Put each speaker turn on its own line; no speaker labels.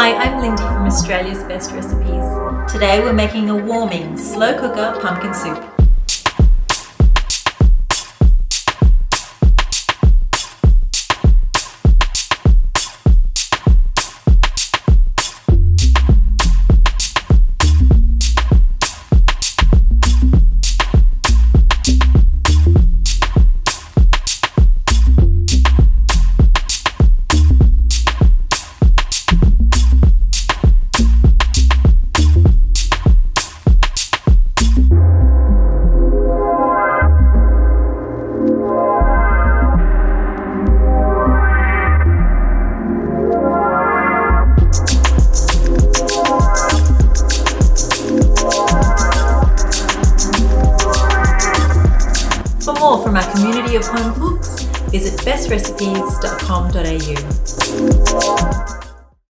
Hi, I'm Lindy from Australia's Best Recipes. Today we're making a warming slow cooker pumpkin soup. For more from our community of home cooks, visit bestrecipes.com.au.